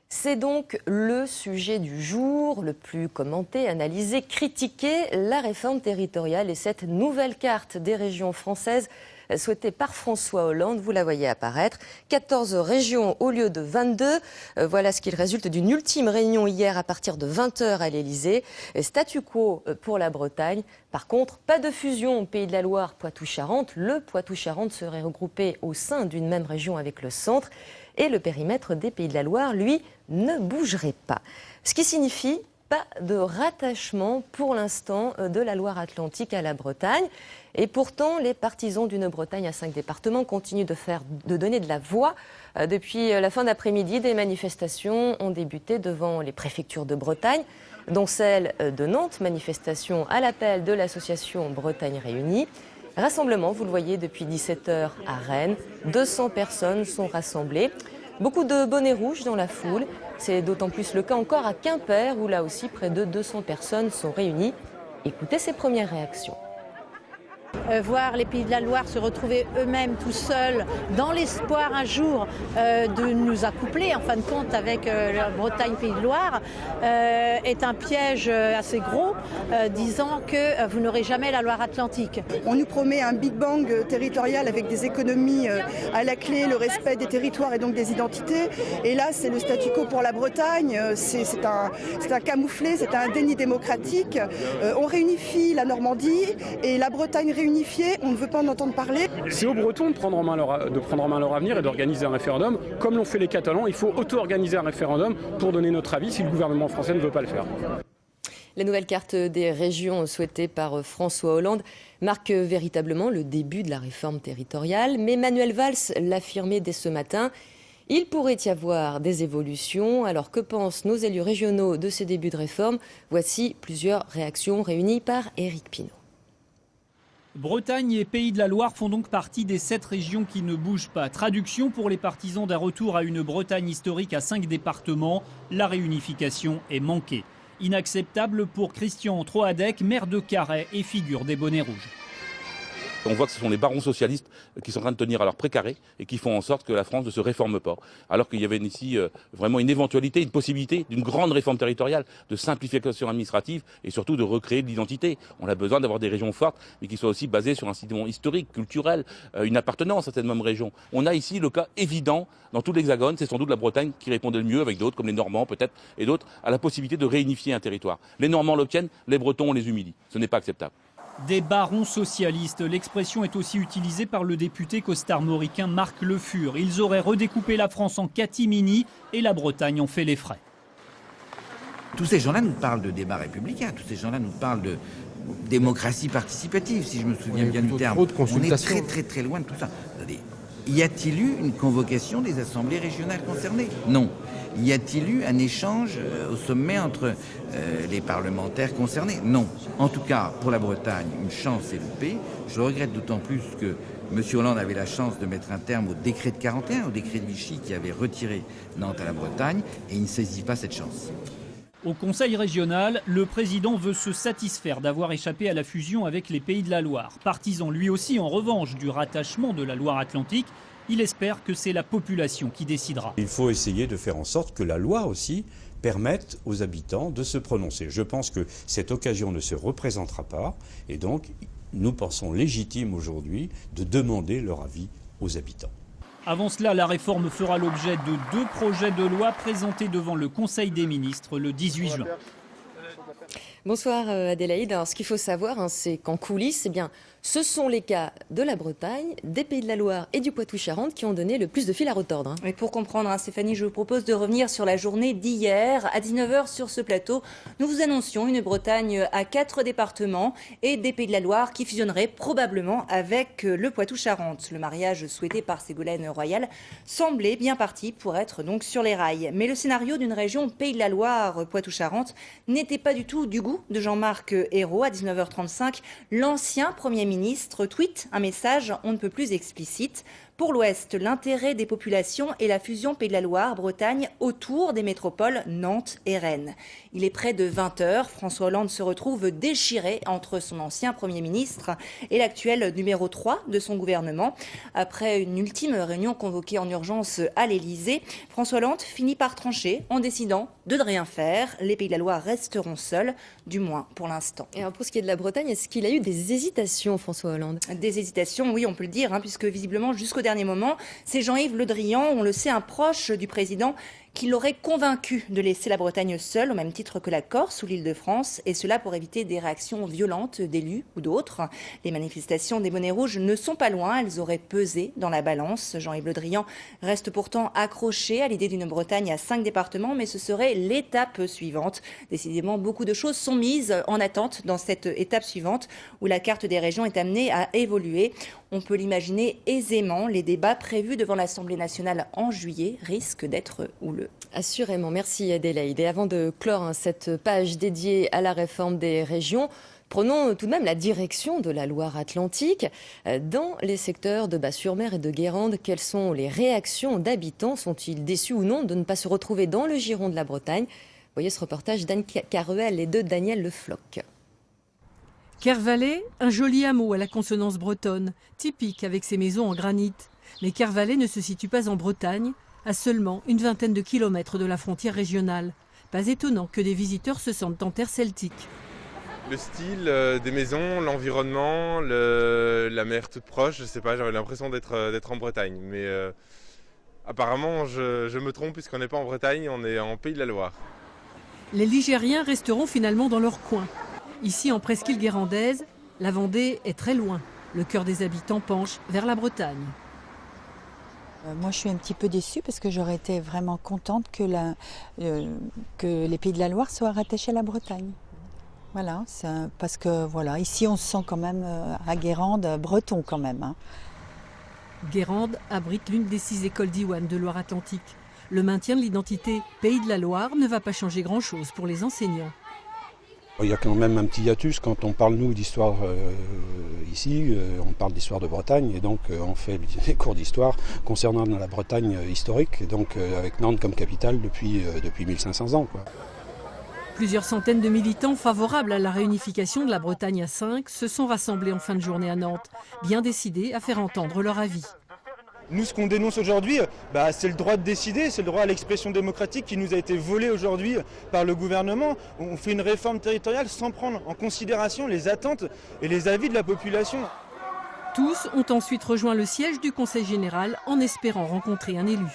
C'est donc le sujet du jour, le plus commenté, analysé, critiqué, la réforme territoriale et cette nouvelle carte des régions françaises souhaitée par François Hollande, vous la voyez apparaître. 14 régions au lieu de 22. Voilà ce qu'il résulte d'une ultime réunion hier à partir de 20h à l'Elysée. Statu quo pour la Bretagne. Par contre, pas de fusion au Pays de la Loire, Poitou-Charentes. Le Poitou-Charentes serait regroupé au sein d'une même région avec le centre. Et le périmètre des Pays de la Loire, lui, ne bougerait pas. Ce qui signifie pas de rattachement pour l'instant de la Loire-Atlantique à la Bretagne. Et pourtant, les partisans d'une Bretagne à 5 départements continuent de donner de la voix. Depuis la fin d'après-midi, des manifestations ont débuté devant les préfectures de Bretagne, dont celle de Nantes, manifestation à l'appel de l'association Bretagne Réunie. Rassemblement, vous le voyez, depuis 17h à Rennes. 200 personnes sont rassemblées. Beaucoup de bonnets rouges dans la foule. C'est d'autant plus le cas encore à Quimper, où là aussi près de 200 personnes sont réunies. Écoutez ces premières réactions. Voir les Pays de la Loire se retrouver eux-mêmes tout seuls dans l'espoir un jour de nous accoupler en fin de compte avec la Bretagne-Pays de Loire est un piège assez gros disant que vous n'aurez jamais la Loire-Atlantique. On nous promet un Big Bang territorial avec des économies à la clé, le respect des territoires et donc des identités. Et là, c'est le statu quo pour la Bretagne, c'est un camouflet, c'est un déni démocratique. On réunifie la Normandie et la Bretagne réunifiée, on ne veut pas en entendre parler. C'est aux Bretons de prendre en main leur avenir et d'organiser un référendum. Comme l'ont fait les Catalans, il faut auto-organiser un référendum pour donner notre avis si le gouvernement français ne veut pas le faire. La nouvelle carte des régions souhaitée par François Hollande marque véritablement le début de la réforme territoriale. Mais Manuel Valls l'affirmait dès ce matin. Il pourrait y avoir des évolutions. Alors que pensent nos élus régionaux de ces débuts de réforme? Voici plusieurs réactions réunies par Éric Pinault. Bretagne et Pays de la Loire font donc partie des 7 régions qui ne bougent pas. Traduction pour les partisans d'un retour à une Bretagne historique à 5 départements, la réunification est manquée. Inacceptable pour Christian Troadec, maire de Carhaix et figure des bonnets rouges. On voit que ce sont les barons socialistes qui sont en train de tenir à leur précaré et qui font en sorte que la France ne se réforme pas. Alors qu'il y avait ici vraiment une éventualité, une possibilité d'une grande réforme territoriale, de simplification administrative et surtout de recréer de l'identité. On a besoin d'avoir des régions fortes, mais qui soient aussi basées sur un sentiment historique, culturel, une appartenance à cette même région. On a ici le cas évident dans tout l'Hexagone, c'est sans doute la Bretagne qui répondait le mieux, avec d'autres comme les Normands peut-être, et d'autres, à la possibilité de réunifier un territoire. Les Normands l'obtiennent, les Bretons on les humilie. Ce n'est pas acceptable. Des barons socialistes, l'expression est aussi utilisée par le député costarmoricain Marc Le Fur. Ils auraient redécoupé la France en catimini et la Bretagne en fait les frais. Tous ces gens-là nous parlent de débat républicain, tous ces gens-là nous parlent de démocratie participative, si je me souviens bien du terme. On est très loin de tout ça. Attendez, y a-t-il eu une convocation des assemblées régionales concernées? Non. Y a-t-il eu un échange au sommet entre les parlementaires concernés? Non. En tout cas, pour la Bretagne, une chance est loupée. Je le regrette d'autant plus que M. Hollande avait la chance de mettre un terme au décret de 41, au décret de Vichy qui avait retiré Nantes à la Bretagne, et il ne saisit pas cette chance. Au Conseil régional, le président veut se satisfaire d'avoir échappé à la fusion avec les Pays de la Loire. Partisan lui aussi, en revanche, du rattachement de la Loire-Atlantique, il espère que c'est la population qui décidera. Il faut essayer de faire en sorte que la loi aussi permette aux habitants de se prononcer. Je pense que cette occasion ne se représentera pas et donc nous pensons légitime aujourd'hui de demander leur avis aux habitants. Avant cela, la réforme fera l'objet de 2 projets de loi présentés devant le Conseil des ministres le 18 juin. Bonsoir Adélaïde. Alors, ce qu'il faut savoir, c'est qu'en coulisses, ce sont les cas de la Bretagne, des Pays de la Loire et du Poitou-Charentes qui ont donné le plus de fil à retordre. Et pour comprendre, Stéphanie, je vous propose de revenir sur la journée d'hier. À 19h sur ce plateau, nous vous annoncions une Bretagne à 4 départements et des Pays de la Loire qui fusionneraient probablement avec le Poitou-Charentes. Le mariage souhaité par Ségolène Royal semblait bien parti pour être donc sur les rails. Mais le scénario d'une région Pays de la Loire, Poitou-Charentes, n'était pas du tout du goût de Jean-Marc Ayrault. À 19h35, l'ancien Premier ministre tweet un message on ne peut plus explicite. Pour l'Ouest, l'intérêt des populations est la fusion Pays de la Loire-Bretagne autour des métropoles Nantes et Rennes. Il est près de 20h. François Hollande se retrouve déchiré entre son ancien Premier ministre et l'actuel numéro 3 de son gouvernement. Après une ultime réunion convoquée en urgence à l'Elysée, François Hollande finit par trancher en décidant de ne rien faire. Les Pays de la Loire resteront seuls, du moins pour l'instant. Et alors pour ce qui est de la Bretagne, est-ce qu'il a eu des hésitations, François Hollande? Des hésitations, oui, on peut le dire, puisque visiblement, jusqu'au dernier moment, c'est Jean-Yves Le Drian, on le sait, un proche du président, qui l'aurait convaincu de laisser la Bretagne seule, au même titre que la Corse ou l'Île-de-France, et cela pour éviter des réactions violentes d'élus ou d'autres. Les manifestations des bonnets rouges ne sont pas loin, elles auraient pesé dans la balance. Jean-Yves Le Drian reste pourtant accroché à l'idée d'une Bretagne à 5 départements, mais ce serait l'étape suivante. Décidément, beaucoup de choses sont mises en attente dans cette étape suivante, où la carte des régions est amenée à évoluer. On peut l'imaginer aisément, les débats prévus devant l'Assemblée nationale en juillet risquent d'être houleux. Assurément, merci Adélaïde. Et avant de clore cette page dédiée à la réforme des régions, prenons tout de même la direction de la Loire-Atlantique. Dans les secteurs de Bas-sur-Mer et de Guérande, quelles sont les réactions d'habitants? Sont-ils déçus ou non de ne pas se retrouver dans le giron de la Bretagne? Voyez ce reportage d'Anne Caruel et de Daniel Le Floch. Kervalais, un joli hameau à la consonance bretonne, typique avec ses maisons en granit. Mais Kervalais ne se situe pas en Bretagne, à seulement une vingtaine de kilomètres de la frontière régionale. Pas étonnant que des visiteurs se sentent en terre celtique. Le style des maisons, l'environnement, la mer toute proche, je sais pas, j'avais l'impression d'être en Bretagne. Mais apparemment, je me trompe puisqu'on n'est pas en Bretagne, on est en Pays de la Loire. Les Ligériens resteront finalement dans leur coin. Ici, en presqu'île guérandaise, la Vendée est très loin. Le cœur des habitants penche vers la Bretagne. Moi, je suis un petit peu déçue parce que j'aurais été vraiment contente que les Pays de la Loire soient rattachés à la Bretagne. Voilà, parce que voilà, ici, on se sent quand même à Guérande breton quand même. Guérande abrite l'une des 6 écoles d'Iwan de Loire-Atlantique. Le maintien de l'identité Pays de la Loire ne va pas changer grand-chose pour les enseignants. Il y a quand même un petit hiatus quand on parle, nous, d'histoire ici, on parle d'histoire de Bretagne, et donc on fait des cours d'histoire concernant la Bretagne historique, et donc avec Nantes comme capitale depuis 1500 ans, quoi. Plusieurs centaines de militants favorables à la réunification de la Bretagne à 5 se sont rassemblés en fin de journée à Nantes, bien décidés à faire entendre leur avis. Nous, ce qu'on dénonce aujourd'hui, c'est le droit de décider, c'est le droit à l'expression démocratique qui nous a été volé aujourd'hui par le gouvernement. On fait une réforme territoriale sans prendre en considération les attentes et les avis de la population. Tous ont ensuite rejoint le siège du Conseil général en espérant rencontrer un élu.